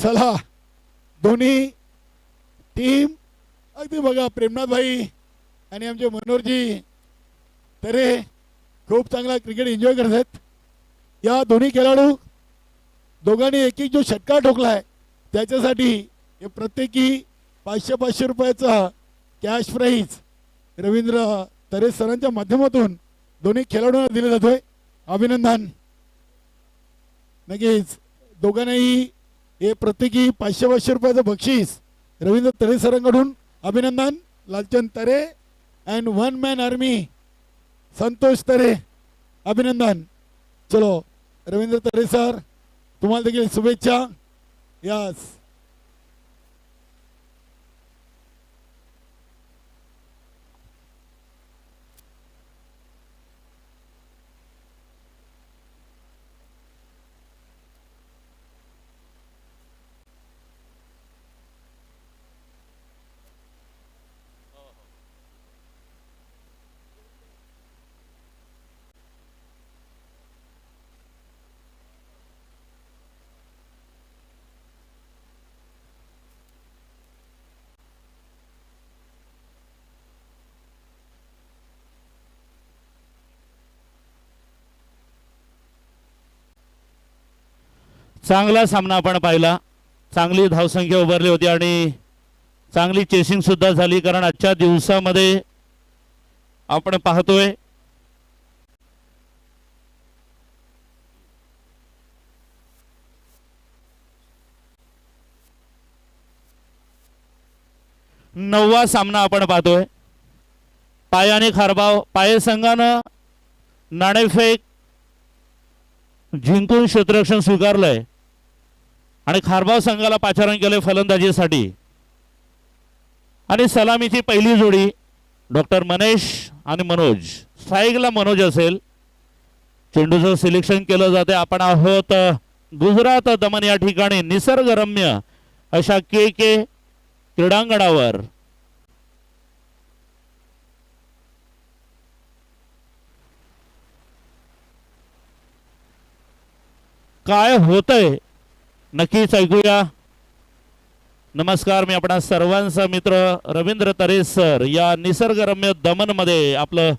चला दोन्ही टीम अगदी बघा प्रेमनाथ भाई आणि आमचे मनोहरजी तरे खूप चांगला क्रिकेट एन्जॉय करत आहेत. या दोन्ही खेळाडू दोघांनी एक एक जो षटकार ठोकलाय त्याच्यासाठी हे प्रत्येकी 500-500 रुपयाचा कॅश प्राईज रवींद्र तरे सरांच्या माध्यमातून दोन्ही खेळाडूंना दिले जातोय. अभिनंदन. नक्कीच दोघांनाही हे प्रत्येकी 500-500 रुपयाचं बक्षीस रवींद्र तरे सरांकडून. अभिनंदन. Lalchand Tare and one man army Santosh Tare. अभिनंदन. चलो रवींद्र तरे सर तुम्हाला देखील शुभेच्छा. यस चांगला सामना आपण पाहिला. चांगली धावसंख्या उभारली होती आणि चांगली चेसिंग सुद्धा झाली. कारण आजच्या दिवसामध्ये आपण पाहतोय नववा सामना आपण पाहतोय. पायाने खारबाव पाये संघानं नाणेफेक जिंकून क्षेत्ररक्षण स्वीकारलंय आणि खारबाव संघाला पाचारण केले फलंदाजीसाठी. आणि सलामीची पहिली जोडी डॉक्टर मनेश आणि मनोज. स्ट्राईकला मनोज असेल. चेंडूचं सिलेक्शन केलं जाते. आपण आहोत गुजरात दमन या ठिकाणी निसर्गरम्य अशा के क्रीडांगणावर. काय होतंय नक्कीच ऐकूया. नमस्कार. मी आपणा सर्वांचा मित्र रवींद्र तरे सर या निसर्गरम्य दमन मध्ये आपलं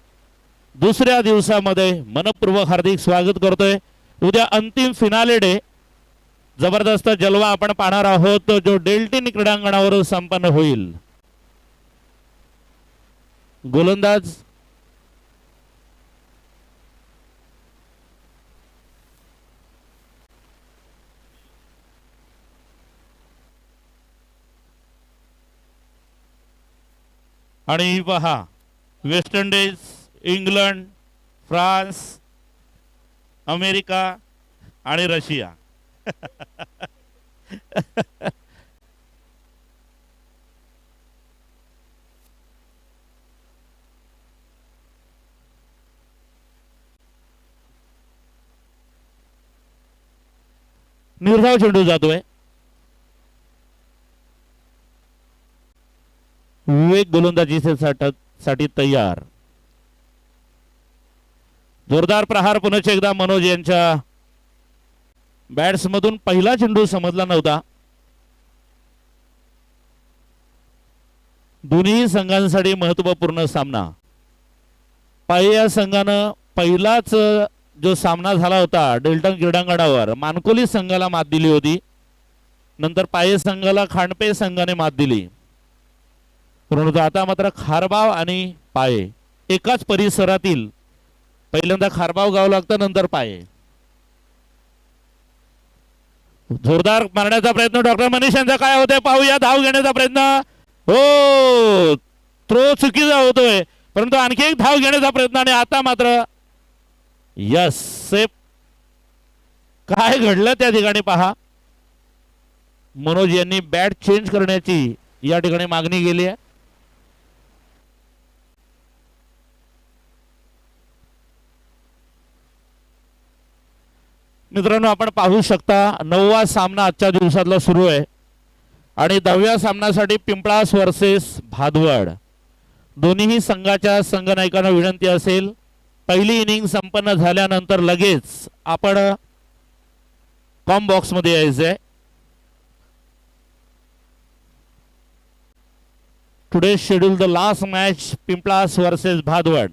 दुसऱ्या दिवसामध्ये मनपूर्वक हार्दिक स्वागत करतोय. उद्या अंतिम फिनाले डे जबरदस्त जलवा आपण पाहणार आहोत जो डेल्टिन क्रीडांगणावर संपन्न होईल. गोलंदाज आणि पहा West Indies, England, France, America आणि रशिया. निर्धाव चेंडू जातोय. विवेक गोलंदाजीसाठी तयार. जोरदार प्रहार पुन्हा एकदा मनोज यांच्या बॅट्स मधून. पहिला चेंडू समजला नव्हता. दोन्ही संघांसाठी महत्त्वपूर्ण सामना. पाया संघानं पहिलाच जो सामना झाला होता डेल्टन क्रीडांगणावर मानकोली संघाला मात दिली होती. नंतर पाये संघाला खांडपे संघाने मात दिली. परंतु आता मात्र खारबाव आणि पाये एकाच परिसरातील. पहिल्यांदा खारबाव गाव लागतं नंतर पाये. जोरदार मारण्याचा प्रयत्न डॉक्टर मनीष यांचा काय होतोय पाहूया. धाव घेण्याचा प्रयत्न. हो थ्रो चुकीचा होतोय परंतु आणखी एक धाव घेण्याचा प्रयत्न आणि आता मात्र यस सेफ. काय घडलं त्या ठिकाणी पहा. मनोज यांनी बॅट चेंज करण्याची या ठिकाणी मागणी केली आहे. मित्रांनो आपण पाहू शकता 9वा सामना आजच्या दिवसातला सुरू आहे आणि 10व्या सामन्यासाठी पिंपळास वर्सेस भादवड. दोन्ही संघाच्या संघनायकांना विनंती असेल पहिली इनिंग संपन्न झाल्यानंतर लगेच आपण कॉम बॉक्स मध्ये यायचंय. Today's schedule, the last match, Pimplas versus Bhadwad.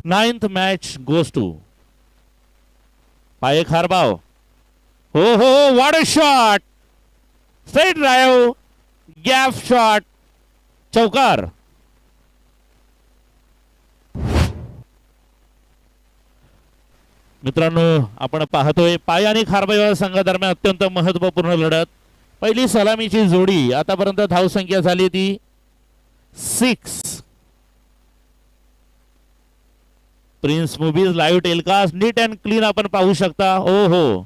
9th match goes to Paye Kharbao. Oh, what a shot! Straight drive, gap shot, चौकार. मित्रांनो, आपण पाहतोय पाय आणि खारबाई संघादरम्यान अत्यंत महत्वपूर्ण लढत. पहिली सलामीची जोडी. आतापर्यंत धावसंख्या झाली ती 6. Prince movies live telecast neat and clean आपण पाहू शकता. ओ हो,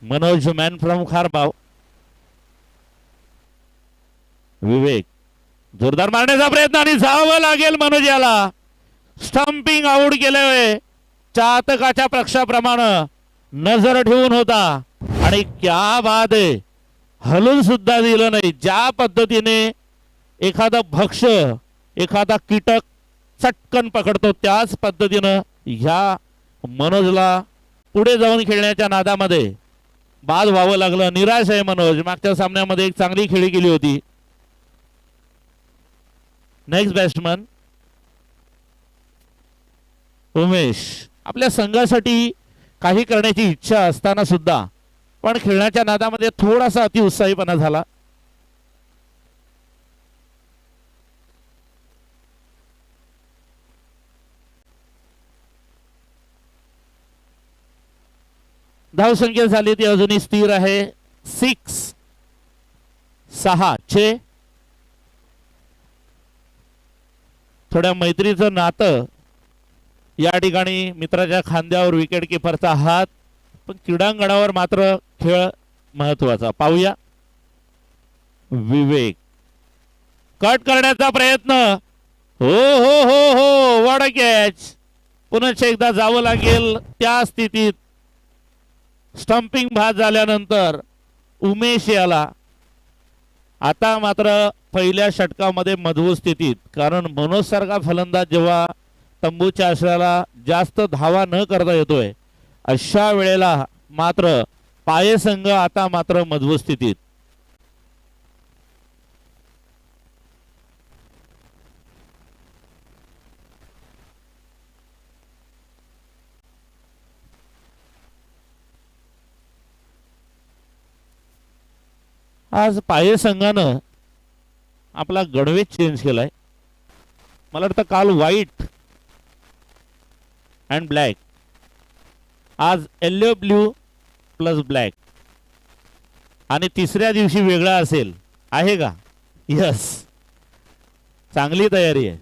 मनोज मॅन फ्रॉम खारबाव. विवेक जोरदार मारण्याचा प्रयत्न आणि जावं लागेल मनोज याला. स्टंपिंग आउट केलंय. चातकाच्या पक्षाप्रमाणे नजर ठेवून होता आणि क्या बात आहे, हलून सुद्धा दिलं नाही. ज्या पद्धतीने एखादा भक्ष एखादा कीटक चटकन पकडतो त्याच पद्धतीनं ह्या मनोजला पुढे जाऊन खेळण्याच्या नादामध्ये बाद व्हावं लागलं. निराश आहे मनोज. मागच्या सामन्यामध्ये एक चांगली खेळी केली होती. Next batsman Umesh. आपल्या संघासाठी काही करण्याची इच्छा असताना सुद्धा पण खेळण्याच्या नादामध्ये थोडासा अतिउत्साहीपणा झाला. धावसंख्या झाली ती अजूनही स्थिर आहे 6. 6 थोड्या मैत्रीचं नातं या ठिकाणी. मित्राच्या खांद्यावर विकेट किपरचा हात. पण क्रीडांगणावर मात्र खेळ महत्वाचा. पाहूया विवेक. कट करण्याचा प्रयत्न. हो हो हो हो, व्हॉट अ कॅच. पुन्हा एकदा जावं लागेल त्या स्थितीत. स्टंपिंग बाद झाल्यानंतर उमेश याला. आता मात्र पहिल्या षटकामध्ये मजबूत स्थितीत, कारण मनोज सारखा फलंदाज जेव्हा तंबूच्या आश्रयाला जास्त धावा न करता येतोय अशा वेळेला मात्र पाये संघ आता मात्र मजबूत स्थितीत. आज पाये संघानं आपला गणवेश चेंज केलाय. मला वाटतं काल व्हाईट अँड ब्लॅक, आज येलो ब्ल्यू प्लस ब्लॅक. आणि तिसऱ्या दिवशी वेगळा असेल. आहे का? यस, चांगली तयारी आहे.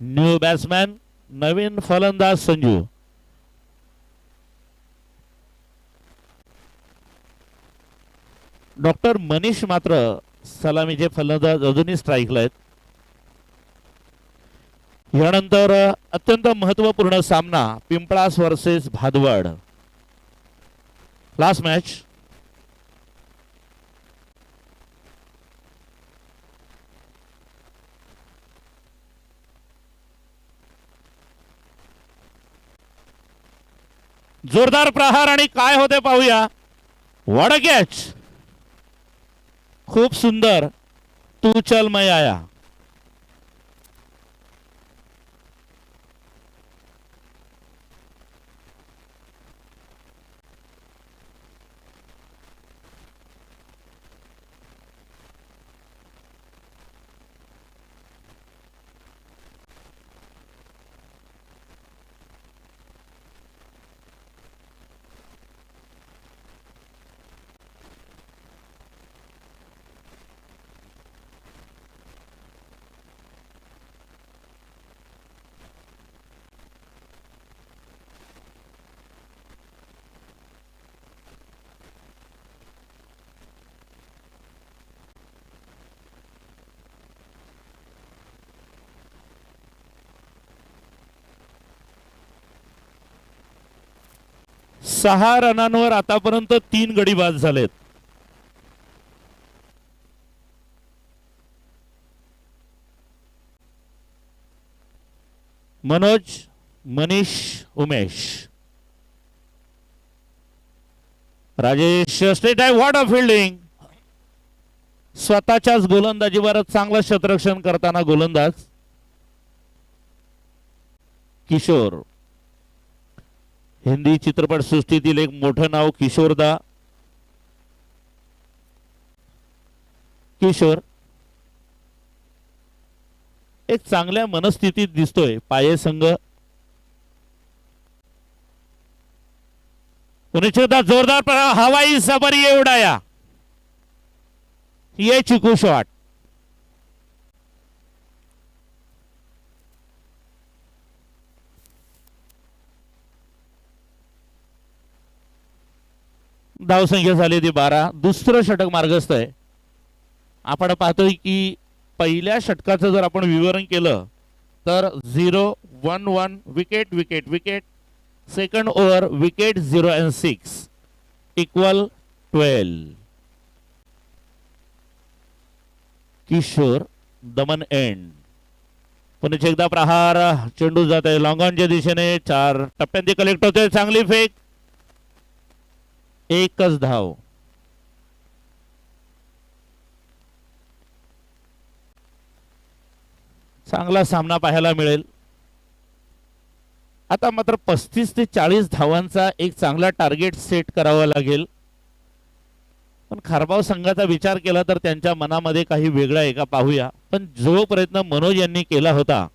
न्यू बॅट्समॅन, नवीन फलंदाज संजू. डॉक्टर मनीष मात्र सलामीचे फलंदाज अजूनही स्ट्राईकला आहेत. यानंतर अत्यंत महत्वपूर्ण सामना Pimplas versus Bhadwad. Last match. जोरदार प्रहार आणि काय होते पाहूया. What a catch. खूप सुंदर. तू चल मैं आया. सहा रनांवर आतापर्यंत 3 गडी बाद झालेत. मनोज, मनीष, उमेश. राजेश स्ट्रेट आहे. What a fielding. स्वतःच्याच गोलंदाजीवर चांगलं क्षेत्ररक्षण करताना गोलंदाज किशोर. हिंदी चित्रपट सृष्टीतील एक मोठं नाव किशोरदा. किशोर एक चांगल्या मनस्थितीत दिसतोय. पाये संघ पुन्हा जोरदार हवाई सबरी उडाया. ये चिकू शॉट. धावसंख्या झाली ती 12. दुसरं षटक मार्गस्थ आहे. आपण पाहतोय की पहिल्या षटकाचं जर आपण विवरण केलं तर 0-1-1 wicket wicket wicket. Second over wicket 0 and 6 equal 12. Kishor Daman end. पुन्हा एकदा प्रहार. चेंडू जात आहे लॉंग ऑनच्या दिशेने. 4 टप्प्यांनी कलेक्ट होते. चांगली फेक. एकच धाव. चांगला सामना पाहायला मिळेल. आता मात्र 35 ते 40 धावांचा एक चांगला टार्गेट सेट करावा लागेल. पण खारबाव संघाचा विचार केला तर त्यांच्या मनामध्ये काही वेगळा आहे का पाहूया. पण जो प्रयत्न मनोज यांनी केला होता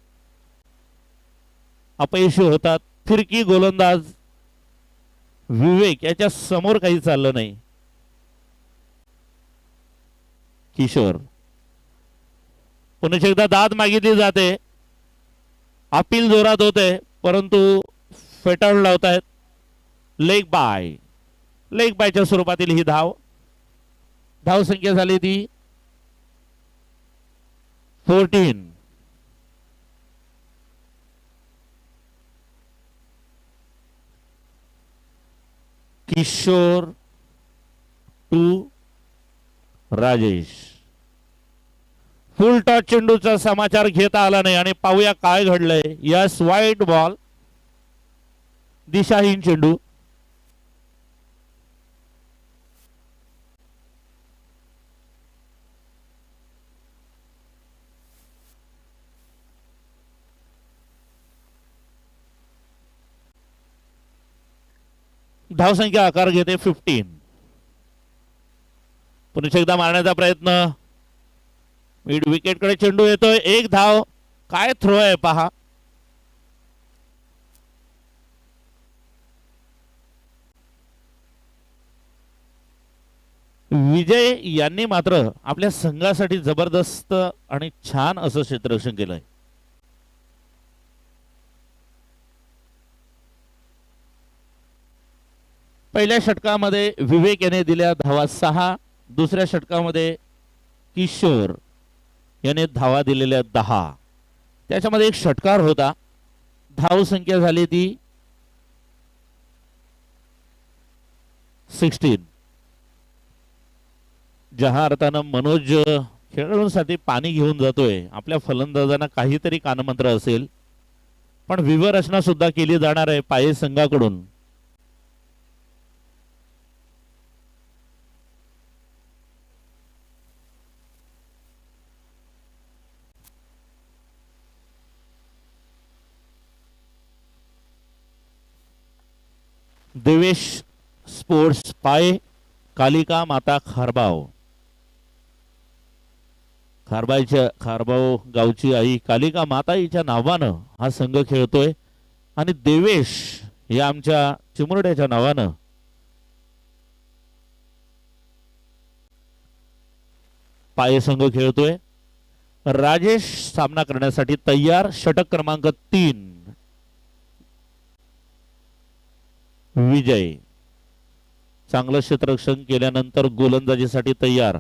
अपयशी होतात. फिरकी गोलंदाज विवेक याच्या समोर काही चाललं नाही. किशोर पुन्हा एकदा दाद मागितली जाते. अपील जोरात होते परंतु फेटाळून लावतायत. Leg bye. लेग बायच्या स्वरूपातील ही धाव. धाव संख्या झाली ती 14. किशोर 2 राजेश. फुल टॉस चेंडूचा समाचार घेता आला नाही आणि पाहूया काय घडलंय. यस वाईट बॉल. दिशाहीन चेंडू. धावसंख्या आकार घेते 15. पुन्हा एकदा मारण्याचा प्रयत्न. मिड विकेट कडे चेंडू येतोय. एक धाव. काय थ्रो आहे पहा. विजय यांनी मात्र आपल्या संघासाठी जबरदस्त आणि छान असं क्षेत्ररक्षण केलंय. पहिल्या षटकामध्ये विवेक याने दिल्या धावा 6. दुसऱ्या षटकामध्ये किशोर याने धावा दिलेल्या 10. त्याच्यामध्ये एक षटकार होता. धाव संख्या झाली ती 16. ज्या अर्थानं मनोज खेळाडूंसाठी पाणी घेऊन जातोय. आपल्या फलंदाजांना काहीतरी कानमंत्र असेल पण व्यूहरचना सुद्धा केली जाणार आहे पाये संघाकडून. देवेश स्पोर्ट्स पाय कालिका माता खारबाव. खारबाव गावची आई कालिका माता हिच्या नावानं हा संघ खेळतोय आणि देवेश या आमच्या चिमुरड्याच्या नावानं पाय संघ खेळतोय. राजेश सामना करण्यासाठी तयार. षटक क्रमांक 3 विजय. चांगलं क्षेत्ररक्षण केल्यानंतर गोलंदाजीसाठी तयार.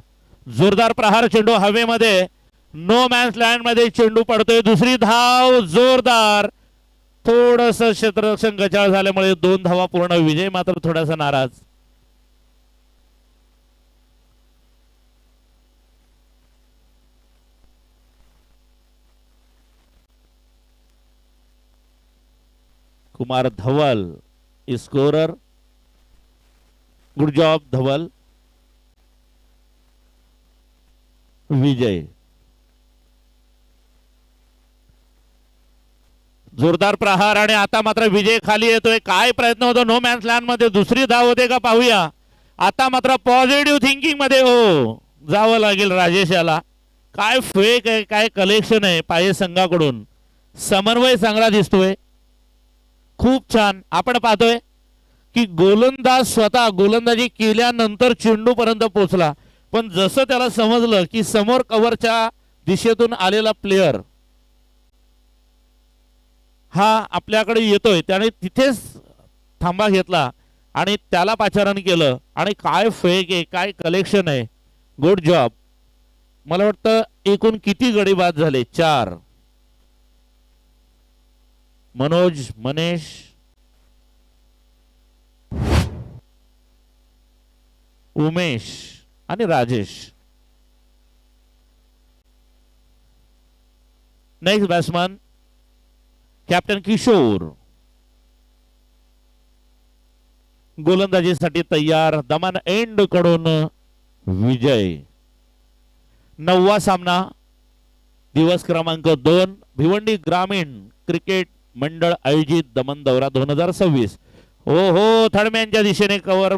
जोरदार प्रहार. चेंडू हवेमध्ये. नो मॅन्स लँड मध्ये चेंडू पडतोय. दुसरी धाव. जोरदार. थोडस क्षेत्ररक्षण गचाळ झाल्यामुळे 2 धावा पूर्ण. विजय मात्र थोडासा नाराज. कुमार धवल स्कोरर. गुड जॉब धवल. विजय. जोरदार प्रहार आणि आता मात्र विजय खाली येतोय. काय प्रयत्न होतो नो मॅन्स लँड मध्ये. दुसरी धाव होते का पाहूया. आता मात्र पॉझिटिव्ह थिंकिंग मध्ये हो जावं लागेल राजेश याला. काय फेक आहे, काय कलेक्शन आहे पाये संघाकडून. समन्वय चांगला दिसतोय. खूप छान. आपण पाहतोय की गोलंदाज स्वतः गोलंदाजी केल्यानंतर चेंडू पर्यंत पोहोचला, पण जसं त्याला समजलं की समोर कव्हरच्या दिशेतून आलेला प्लेयर हा आपल्याकडे येतोय, त्याने तिथेच थांबा घेतला आणि त्याला पाचारण केलं. आणि काय फेक आहे, काय कलेक्शन आहे. Good job. मला वाटतं एकूण किती गडी बाद झाले. 4. मनोज, मनेश, उमेश आणि Rajesh. Next batsman captain Kishor. गोलंदाजीसाठी तयार. दमन एंड कडून विजय. 9वा सामना दिवस क्रमांक 2 भिवंडी ग्रामीण क्रिकेट मंडळ आयोजित दमन दौरा 2026. हो हो थडम्यांच्या दिशेने कव्हर.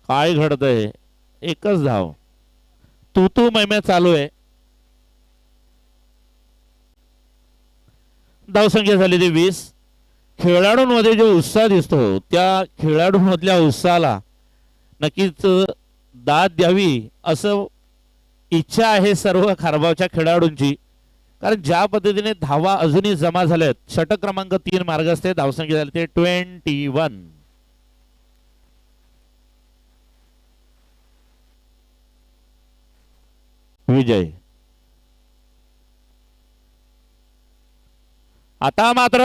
काय घडतंय. एकच धाव. तू मैमे चालू आहे. धावसंख्या झाली ती 20. खेळाडूंमध्ये जो उत्साह दिसतो त्या खेळाडूंमधल्या उत्साहाला नक्कीच दाद द्यावी असं इच्छा आहे सर्व खारबावच्या खेळाडूंची. कारण ज्या पद्धतीने धावा अजूनही जमा झाल्यात. षटक क्रमांक 3 मार्गस्थ. धावसंख्या झाली ते 21. विजय. आता मात्र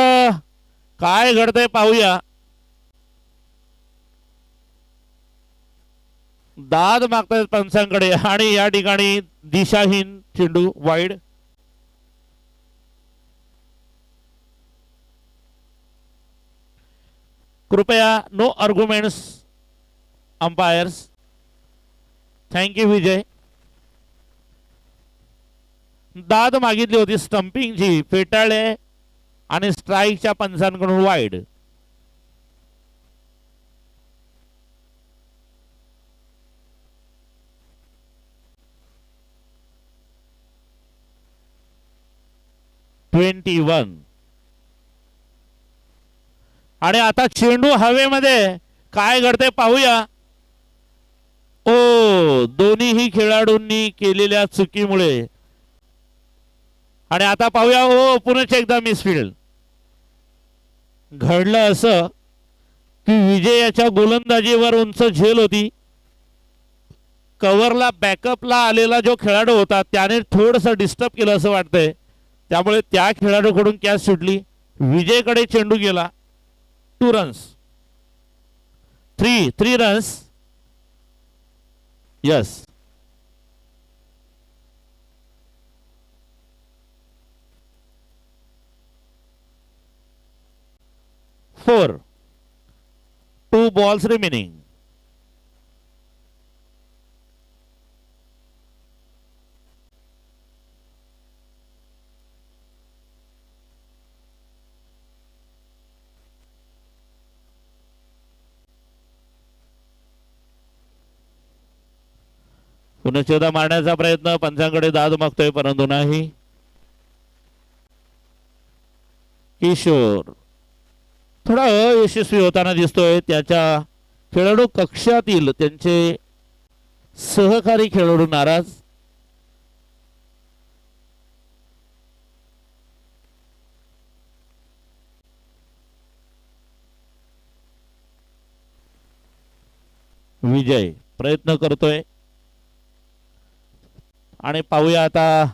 काय घडतंय पाहूया. दाद मागतायत पंचांकडे आणि या ठिकाणी दिशाहीन चेंडू वाईड. कृपया नो आर्ग्युमेंट्स अंपायर्स. थँक्यू विजय. दाद मागितली होती स्टंपिंगची. फेटाळे आणि स्ट्राईकच्या पंचांकडून वाईड. आणि आता चेंडू हवेमध्ये. काय घडते पाहूया. ओ दोन्हीही खेळाडूंनी केलेल्या चुकीमुळे. आणि आता पाहूया. ओ पुन्हा एकदा मिसफिल्ड. घडलं असं की विजयाच्या गोलंदाजीवर उंच झेल होती. कव्हरला बॅकअपला आलेला जो खेळाडू होता त्याने थोडंसं डिस्टर्ब केलं असं वाटतंय. त्यामुळे त्या खेळाडूकडून कॅच सुटली. विजयकडे चेंडू गेला. 2 runs. 3 runs. Yes. Four. 2 balls remaining. पुनश्चेदा मारण्याचा प्रयत्न. पंचांकडे दाद मागतोय परंतु नाही. किशोर थोडा अयशस्वी होताना दिसतोय. त्याच्या खेळाडू कक्षातील त्यांचे सहकारी खेळाडू नाराज. विजय प्रयत्न करतोय आणि पाहूया आता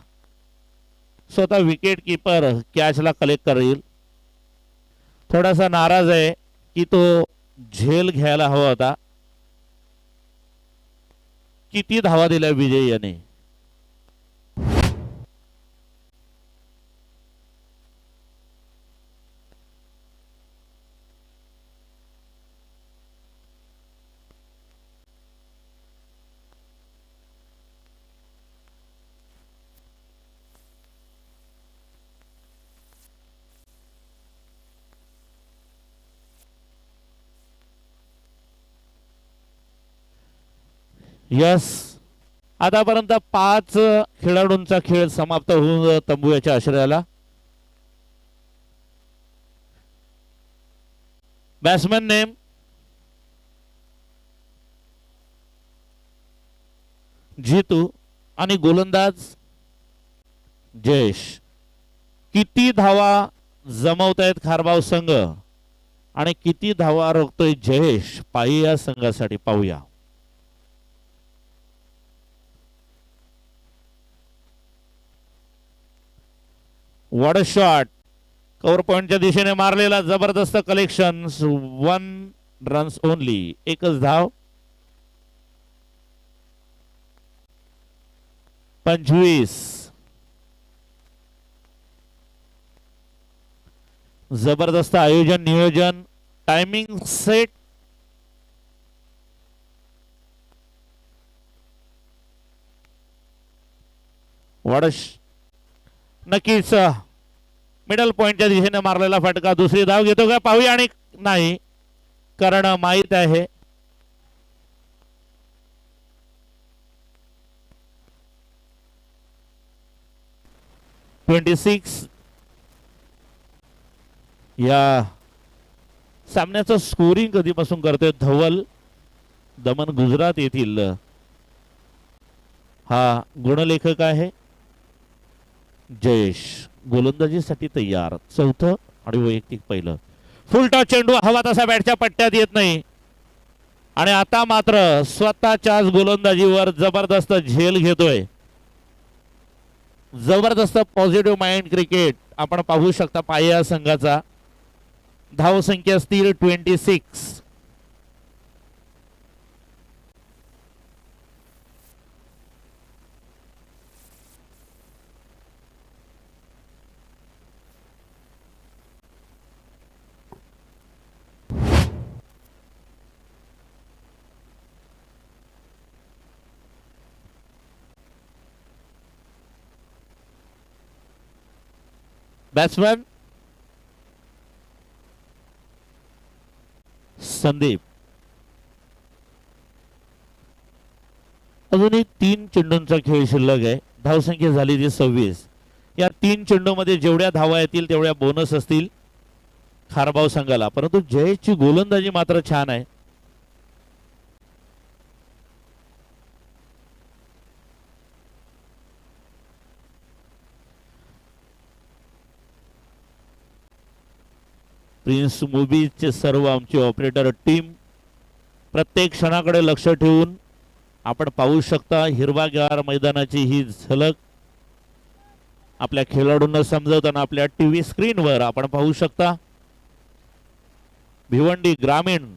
स्वतः विकेट कीपर कॅचला कलेक्ट करेल. थोडासा नाराज आहे की तो झेल घ्यायला हवा होता. किती धावा दिल्या विजय याने. यस, आतापर्यंत 5 खेळाडूंचा खेळ समाप्त होऊन तंबू याच्या आश्रयाला. बॅट्समॅन नेम जीतू आणि गोलंदाज जयेश. किती धावा जमवतायत खारबाव संघ आणि किती धावा रोखतोय जयेश पाही या संघासाठी पाहूया. What a shot. कव्हर पॉइंटच्या दिशेने मारलेला जबरदस्त कलेक्शन. 1 रन्स ओनली, एकच धाव. 25. जबरदस्त आयोजन नियोजन टायमिंग सेट. नक्कीच मिडल पॉइंटच्या दिशेने मारलेला फटका. दुसरी धाव घेतो का पाहूया. आणि नाही, कारण माहित आहे या सामन्याचं स्कोरिंग कधीपासून करतोय धवल दमन गुजरात येथील हा गुणलेखक आहे जयेश. गोलंदाजीसाठी तयार. चौथं आणि वैयक्तिक पहिलं. फुल टॉस चेंडू हवा तसा बॅटच्या पट्ट्यात येत नाही आणि आता मात्र स्वतःच्याच गोलंदाजीवर जबरदस्त झेल घेतोय. जबरदस्त पॉझिटिव्ह माइंड क्रिकेट आपण पाहू शकता पाया संघाचा. धावसंख्या स्थिर 26. बॅट्समॅन संदीप. अजूनही 3 चेंडूंचा खेळ शिल्लक आहे. धावसंख्या झाली ती 26. या 3 चेंडूमध्ये जेवढ्या धावा येतील तेवढ्या बोनस असतील खारबाव संघाला. परंतु जयेशची गोलंदाजी मात्र छान आहे. प्रिन्स मूवीजचे सर्व आमची ऑपरेटर टीम प्रत्येक क्षणाकडे लक्ष ठेवून आपण पाहू शकता. हिरवागार मैदानाची ही झलक आपल्या खेळाडूंना समजवताना आपल्या टीव्ही स्क्रीनवर आपण पाहू शकता. भिवंडी ग्रामीण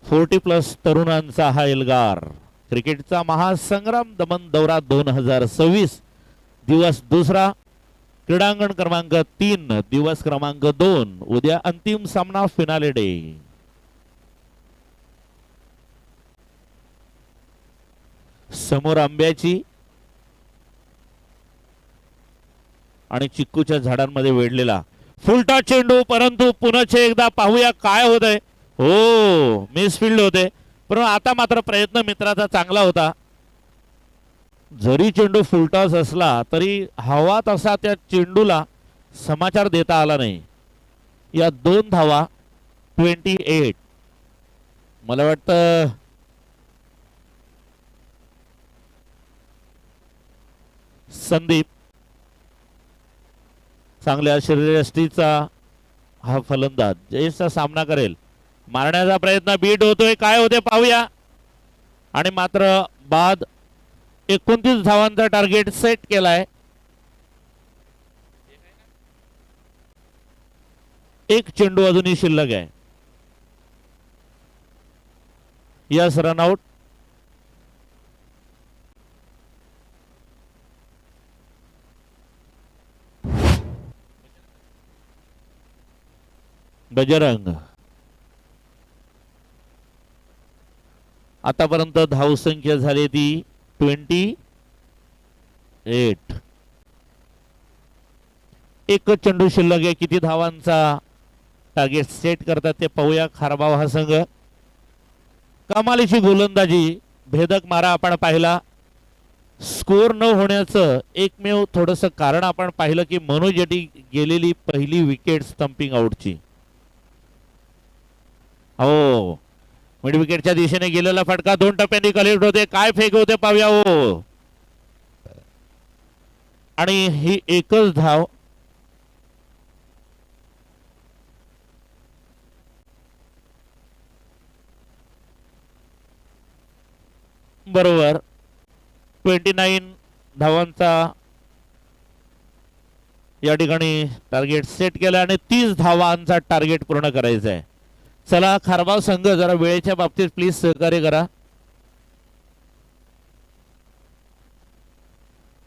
40+ तरुणांचा हा एल्गार. क्रिकेटचा महासंग्राम दमन दौरा 2026 दिवस दुसरा. क्रीडांगण क्रमांक 3 दिवस क्रमांक 2. उद्या अंतिम सामना फिनाले डे. समोर आंब्याची आणि चिक्कूच्या झाडांमध्ये वेढलेला फुलटा चेंडू. परंतु पुन्हा एकदा पाहूया काय होत आहे. हो, मिसफिल्ड होते. परंतु आता मात्र प्रयत्न मित्राचा चांगला होता. जरी चेंडू फुलटॉस असला तरी हवा तसा त्या चेंडूला समाचार देता आला नाही. या 2 धावा 28. मला वाटतं संदीप चांगल्या शरीरयष्टीचा हा फलंदाज जयेशचा सामना करेल. मारण्याचा प्रयत्न बीट होतोय. काय होते पाहूया. आणि मात्र बाद 29 धावांचा टार्गेट सेट केलाय. एक चेंडू अजूनही शिल्लक आहे. Yes, run out. बजरंग. आतापर्यंत धावसंख्या झाली ती 28. एक चेंडू शिल्लक आहे. किती धावांचा टार्गेट सेट करतात ते पाहूया खारबाव हा संघ. कमालीची गोलंदाजी भेदक मारा आपण पाहिला. स्कोर न होण्याचं एकमेव थोडस कारण आपण पाहिलं की मनोज येटी गेलेली पहिली विकेट स्टंपिंग आउटची. हो, मिड विकेटच्या दिशेने गेलेला फटका 2 टप्प्यांनी कलेक्ट होते. काय फेक होते पाहूया. हो, आणि ही एकच धाव. बरोबर, 29 धावांचा या ठिकाणी टार्गेट सेट केला आणि 30 धावांचा टार्गेट पूर्ण करायचा आहे. चला खारबाव संघ जरा वेळेच्या बाबतीत प्लीज सहकार्य करा.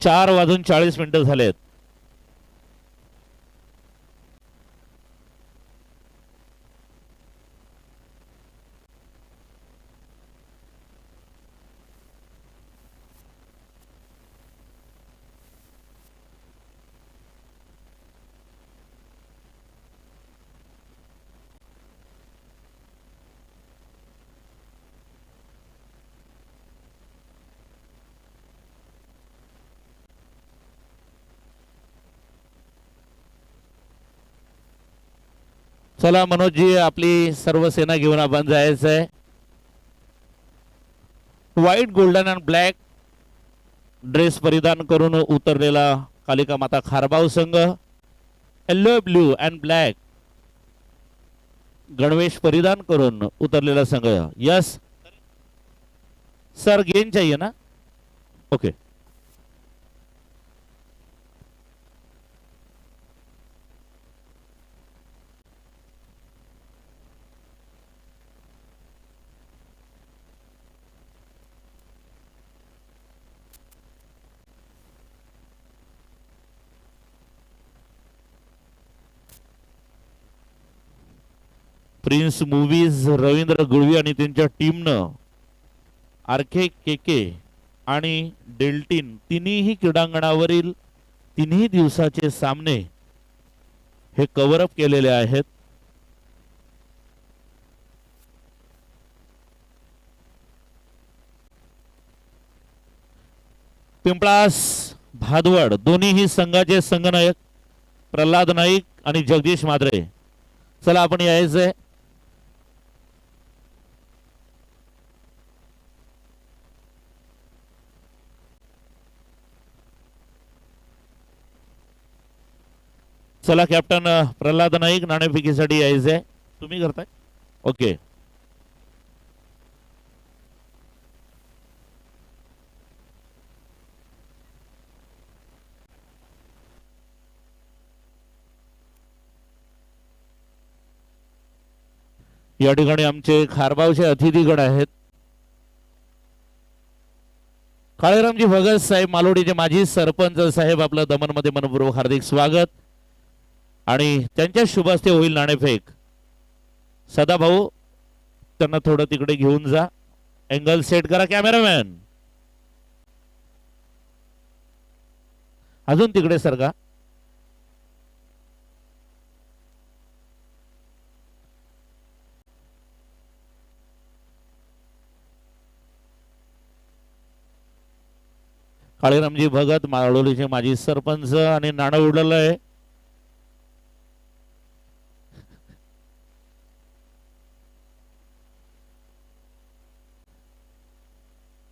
4:40 झालेत. चला मनोजजी, आपली सर्व सेना घेऊन आपण जायचं आहे. White golden and black dress परिधान करून उतरलेला कालिका माता खारबाव संघ, येलो ब्ल्यू अँड ब्लॅक गणवेश परिधान करून उतरलेला संघ. यस सर, गेन चाहिए ना? ओके. प्रिन्स मूवीज रवींद्र गुळवी आणि त्यांच्या टीमनं आरके केके आणि डेल्टिन तिन्ही क्रीडांगणावरील तिन्ही दिवसाचे सामने हे कव्हर अप केलेले आहेत. पिंपळास भादवड दोन्हीही संघाचे संघनायक प्रल्हाद नाईक आणि जगदीश माद्रे. चला आपण यायचंय. चला कॅप्टन प्रल्हाद नाईक नाणेफेकीसाठी यायचंय. तुम्ही करताय? ओके. या ठिकाणी आमचे खारबावचे अतिथीगण आहेत. काळेरामजी भगत साहेब मालोडीचे माजी सरपंच साहेब, आपलं दमनमध्ये मनपूर्वक हार्दिक स्वागत. आणि त्यांच्या शुभ हस्ते होईल नाणेफेक. सदाभाऊ, त्यांना थोडं तिकडे घेऊन जा. अँगल सेट करा कॅमेरामॅन. अजून तिकडे सरका. काळेरामजी भगत माळोलीचे माजी सरपंच आणि नाणं उडलेलं आहे.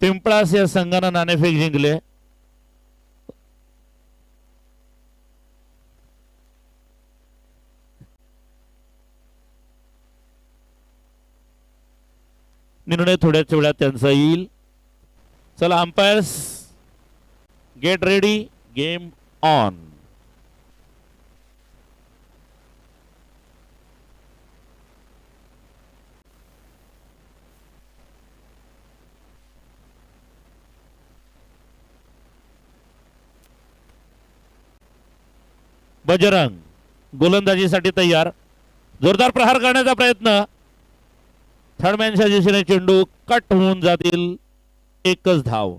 पिंपळास या संघानं नाणेफेक जिंकले. निर्णय थोड्याच वेळात त्यांचा येईल. चला umpires, get ready, game on. Bajrang गोलंदाजीसाठी तयार. जोरदार प्रहार करण्याचा प्रयत्न. थर्डमॅनच्या दिशेने चेंडू कट होऊन जातील. एकच धाव.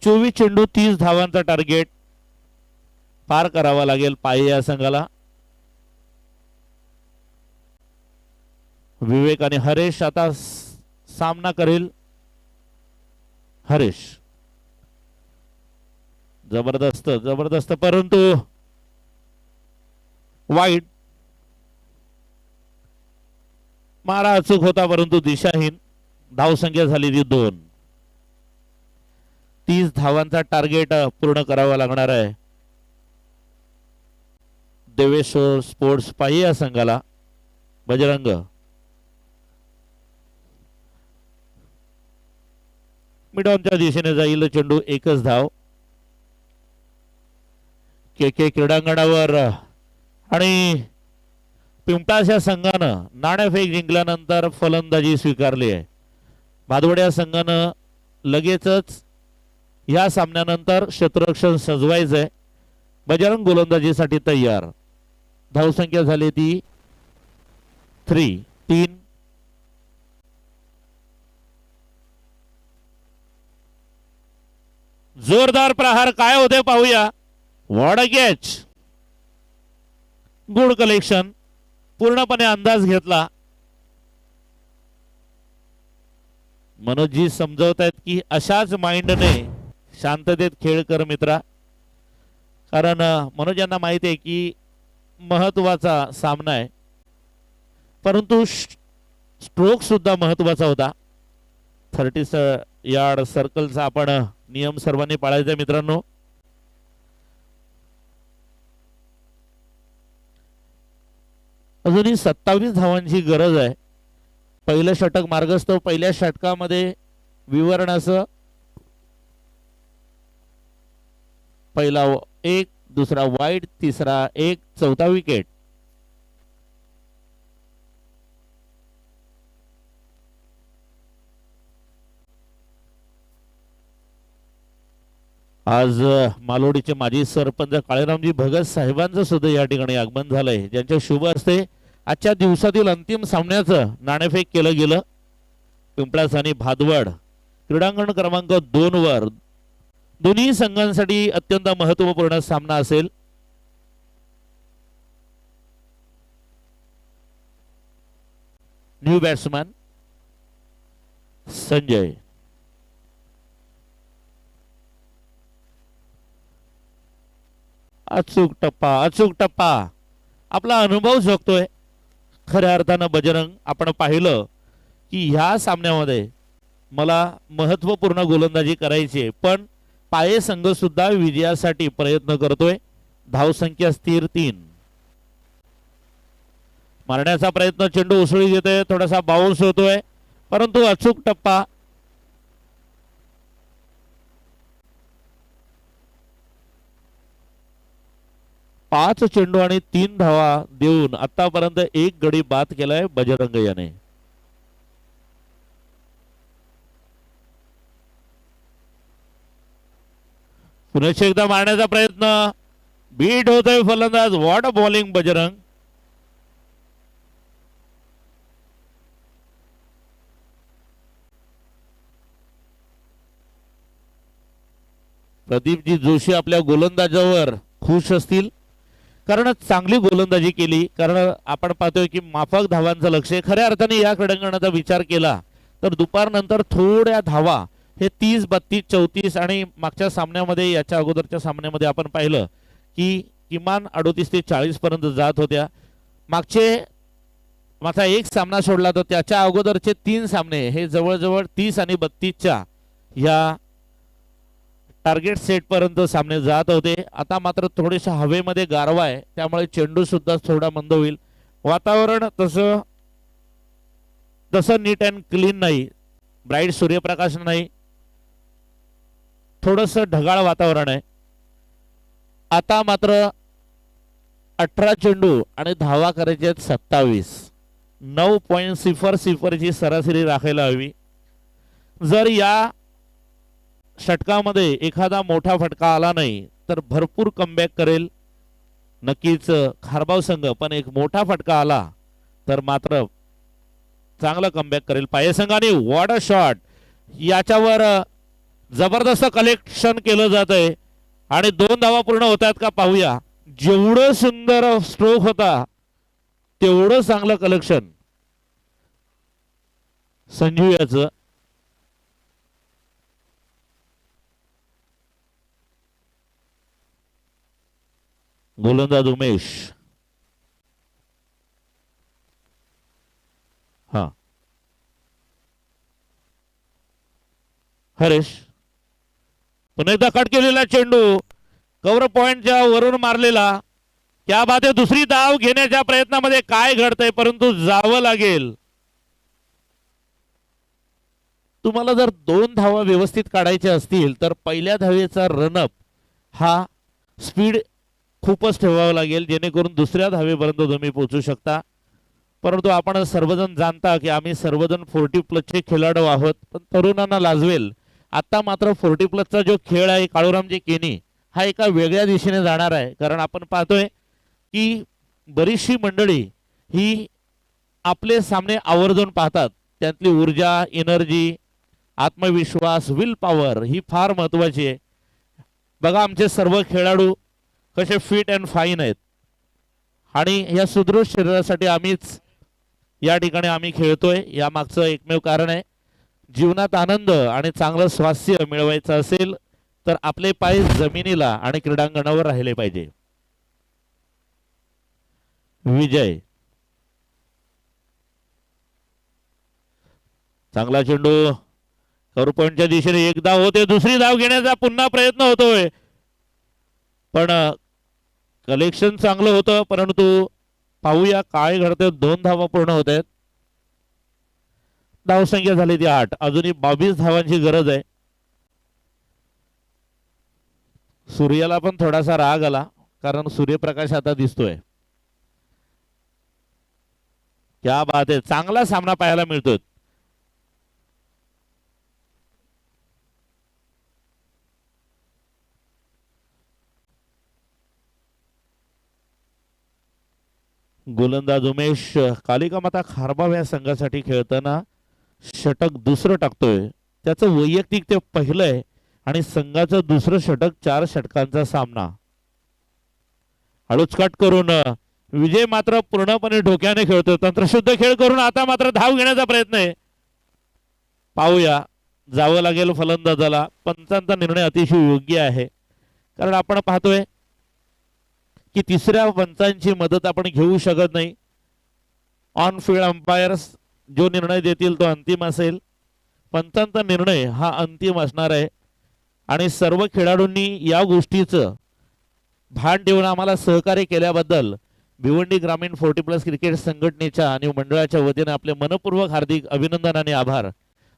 24 चेंडू 30 धावांचा टार्गेट पार करावा लागेल पाये या संघाला. विवेक आणि हरेश आता सामना करेल. हरेश जबरदस्त जबरदस्त, परंतु वाईट. मारा अचूक होता परंतु दिशाहीन. धावसंख्या झाली ती 2. 30 धावांचा टार्गेट पूर्ण करावा लागणार आहे देवेश्वर स्पोर्ट्स पाहिया संघाला. बजरंग मिडॉनच्या दिशेने जाईल चेंडू. एकच धाव. के क्रीडांगणावर आणि पिंपळाच्या संघानं नाणेफेक जिंकल्यानंतर फलंदाजी स्वीकारली आहे. भादवड्या संघानं लगेचच या सामन्यानंतर क्षेत्ररक्षण सजवायचंय. बजरंग गोलंदाजीसाठी तयार. धावसंख्या झाली ती 3. जोरदार प्रहार काय होते पाहूया. What a catch. Good collection. पूर्णपणे अंदाज घेतला. मनोजी समजवत आहेत की अशाच माइंडने शांततेत खेळ कर मित्रा, कारण मनोज यांना माहिती आहे की महत्वाचा सामना आहे. परंतु स्ट्रोक सुद्धा महत्वाचा होता. 30 यार्ड सर्कलचा आपण नियम सर्वांनी पाळायचा मित्रांनो. अजूनही 27 धावांची गरज आहे. पहिलं षटक मार्गस्थ. पहिल्या षटकामध्ये विवरणाचं पहिला 1, दुसरा वाईड, तिसरा 1, चौथा विकेट. आज मालोडीचे माजी सरपंच काळेरामजी भगत साहेबांचं सुद्धा या ठिकाणी आगमन झालंय, ज्यांच्या शुभ हस्ते आजच्या दिवसातील अंतिम सामन्याचं नाणेफेक केलं गेलं. पिंपळास आणि भादवड क्रीडांगण क्रमांक 2 वर दोन्ही संघांसाठी अत्यंत महत्वपूर्ण सामना असेल. New batsman Sanjay. अचूक टप्पा आपला अनुभव जगतोय. खऱ्या अर्थानं बजरंग, आपण पाहिलं की ह्या सामन्यामध्ये मला महत्वपूर्ण गोलंदाजी करायची, पण पाये संघ सुद्धा विजयासाठी प्रयत्न करतोय. धावसंख्या स्थिर 3. मारण्याचा प्रयत्न, चेंडू उसळी देतोय, थोडासा बाउन्स होतोय, परंतु अचूक टप्पा. पाच चेंडू आणि 3 धावा देऊन आतापर्यंत 1 गडी बाद केलाय बजरंग याने. पुन्हा एकदा मारण्याचा प्रयत्न, बीट होतोय फलंदाज. What a bowling Bajrang. Pradeepji Joshi आपल्या गोलंदाजावर खुश असतील, कारण चांगली गोलंदाजी केली. कारण आपण पाहतोय की माफक धावांचं लक्ष. खऱ्या अर्थाने या क्रीडांगणाचा विचार केला तर दुपारनंतर थोड्या धावा हे 30, 32, 34 आणि मागच्या सामन्यामध्ये, याच्या अगोदरच्या सामन्यामध्ये आपण पाहिलं की किमान 38 ते 40 पर्यंत जात होत्या. मागचा एक सामना सोडला तर त्याच्या अगोदरचे 3 सामने हे जवळजवळ 30 आणि 32च्या या टार्गेट सेट पर्यंत सामने जात होते. आता मात्र थोडेशा हवेमध्ये गारवा आहे, त्यामुळे चेंडू सुद्धा थोडा मंद होईल. वातावरण तसं नीट अँड क्लीन नाही, ब्राईट सूर्यप्रकाश नाही, थोडस ढगाळ वातावरण आहे. आता मात्र 18 चेंडू आणि धावा करायचे आहेत 27. 9.00 ची सरासरी राखायला हवी. जर या षटकामध्ये एखादा मोठा फटका आला नाही तर भरपूर कमबॅक करेल नक्कीच खारबाव संघ, पण एक मोठा फटका आला तर मात्र चांगला कमबॅक करेल पाये संघाने. What a shot. याच्यावर जबरदस्त कलेक्शन केलं जात आहे आणि 2 धावा पूर्ण होतात का पाहूया. जेवढं सुंदर स्ट्रोक होता तेवढं चांगलं कलेक्शन. संजू याचं गोलंदाज उमेश. हा हरेश पुन्हा एकदा कट केलेला चेंडू कव्हर पॉइंटच्या वरून मारलेला. क्या बात आहे. दुसरी धाव घेण्याच्या प्रयत्नामध्ये काय घडतंय परंतु जावं लागेल. तुम्हाला जर 2 धावा व्यवस्थित काढायच्या असतील तर पहिल्या धावेचा रनअप हा स्पीड खूपच ठेवावा लागेल जेणेकरून दुसऱ्या धावेपर्यंत तुम्ही पोहोचू शकता. परंतु आपण सर्वजण जाणता की आम्ही सर्वजण 40+ खेळाडू आहोत पण तरुणांना लाजवेल. आता मात्र 40+ जो खेळ आहे काळूरामजी केनी हा एका वेगळ्या दिशेने जाणार आहे. कारण आपण पाहतोय की बरीचशी मंडळी ही आपले सामने आवर्जून पाहतात. त्यातली ऊर्जा, एनर्जी, आत्मविश्वास, विल पॉवर ही फार महत्वाची आहे. बघा आमचे सर्व खेळाडू कसे फिट अँड फाईन आहेत आणि या सुदृढ शरीरासाठी आम्हीच या ठिकाणी आम्ही खेळतोय. या मागचं एकमेव कारण आहे. जीवनात आनंद आणि चांगलं स्वास्थ्य मिळवायचं असेल तर आपले पाय जमिनीला आणि क्रीडांगणावर राहिले पाहिजे. विजय चांगला चेंडू कव्हर पॉइंटच्या दिशेने एक धाव होते. दुसरी धाव घेण्याचा पुन्हा प्रयत्न होतोय पण कलेक्शन चांगलं होतं. परंतु पाहूया काय घडते. 2 धावा पूर्ण होत आहेत. धावसंख्या झाली ती 8. अजूनही 22 धावांची गरज आहे. सूर्याला पण थोडासा राग आला कारण सूर्यप्रकाश आता दिसतोय. क्या बात आहे. चांगला सामना पाहायला मिळतोय. गोलंदाज उमेश कालिका माता खारबाव या संघासाठी खेळताना षटक दुसरं टाकतोय. त्याचं वैयक्तिक ते पहिलं आहे आणि संघाचं दुसरं षटक. 4 षटकांचा सामना. हळूच कट करून विजय मात्र पूर्णपणे डोक्याने खेळतोय. तंत्रशुद्ध खेळ करून आता मात्र धाव घेण्याचा प्रयत्न आहे. पाहूया जावं लागेल फलंदाजाला. पंचांचा निर्णय अतिशय योग्य आहे कारण आपण पाहतोय की तिसऱ्या पंचांची मदत आपण घेऊ शकत नाही. ऑन फील्ड अंपायर्स जो निर्णय देतील तो अंतिम असेल. पंचांचा निर्णय हा अंतिम असणार आहे आणि सर्व खेळाडूंनी या गोष्टीचं भान ठेवून आम्हाला सहकार्य केल्याबद्दल भिवंडी ग्रामीण 40+ क्रिकेट संघटनेच्या आणि मंडळाच्या वतीने आपले मनपूर्वक हार्दिक अभिनंदन आणि आभार.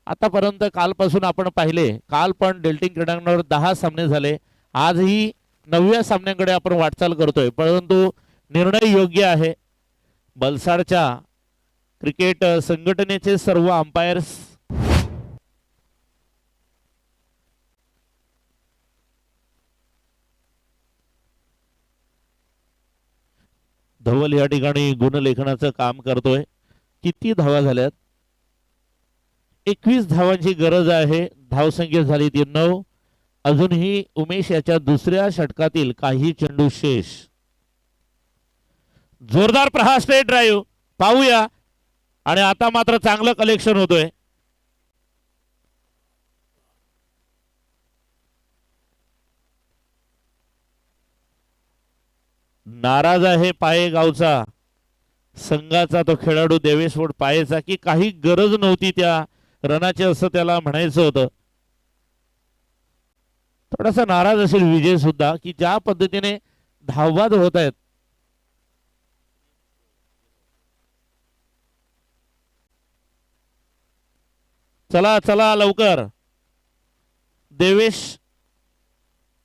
आतापर्यंत कालपासून आपण पाहिले, काल पण डेल्टिंग क्रीडांगणावर 10 सामने झाले. आजही 9व्या सामन्याकडे आपण वाटचाल करतोय परंतु निर्णय योग्य आहे. बलसाडच्या क्रिकेट संघटनेचे सर्व अंपायर्स धवल या ठिकाणी गुणलेखनाचं काम करतोय. किती धावा झाल्यात? 21 धावांची गरज आहे. धावसंख्या झाली ती 9. अजूनही उमेश याच्या दुसऱ्या षटकातील काही चेंडू शेष. जोरदार प्रहार स्ट्रेट ड्राईव्ह पाहूया आणि आता मात्र चांगलं कलेक्शन होतोय. नाराज आहे पाये गावचा संघाचा तो खेळाडू देवेश वोड पायेचा की काही गरज नव्हती त्या रनाची असं त्याला म्हणायचं होतं. थोडासा नाराज असेल विजय सुद्धा की ज्या पद्धतीने धावबाद होत आहेत. चला चला लवकर. देवेश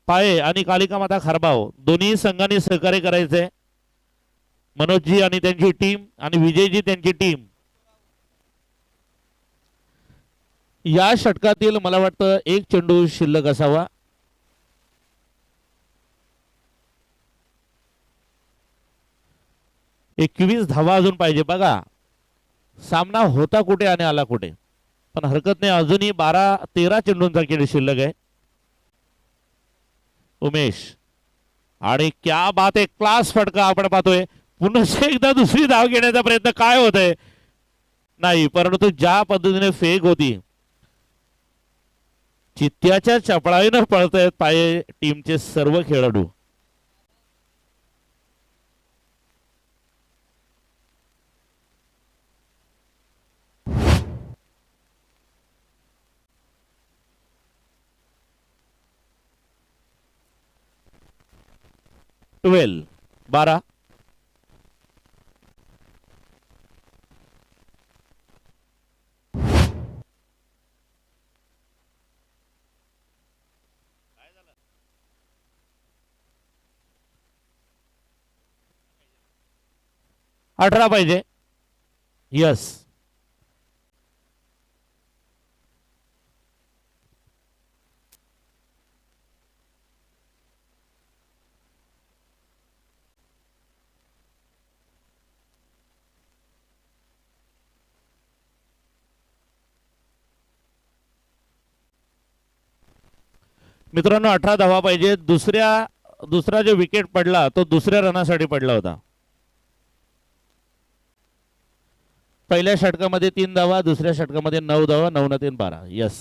पाये आणि कालिका माता खारबाव दोन्ही संघांनी सहकार्य करायचंय. मनोजजी आणि त्यांची टीम आणि विजयजी त्यांची टीम. या षटकातील मला वाटतं एक चेंडू शिल्लक असावा. एकवीस धावा अजून पाहिजे. बघा सामना होता कुठे आणि आला कुठे, पण हरकत नाही. अजूनही 12-13 चेंडूंचा खेळ शिल्लक आहे. उमेश आणि क्या बात आहे, क्लास फटका आपण पाहतोय. पुन्हा एकदा दुसरी धाव घेण्याचा प्रयत्न काय होत आहे. नाही, परंतु ज्या पद्धतीने फेक होती, चित्त्याच्या चपळाईनं पळतायत पाये टीमचे सर्व खेळाडू. ट्वेल्व 12. अठरा पाहिजे. यस. मित्रांनो 18 धावा पाहिजे. दुसरा जो विकेट पडला तो दुसऱ्या रनासाठी पडला होता. पहिल्या षटकामध्ये 3 धावा, दुसऱ्या षटकामध्ये 9 धावा. 9 न 3 12. यस.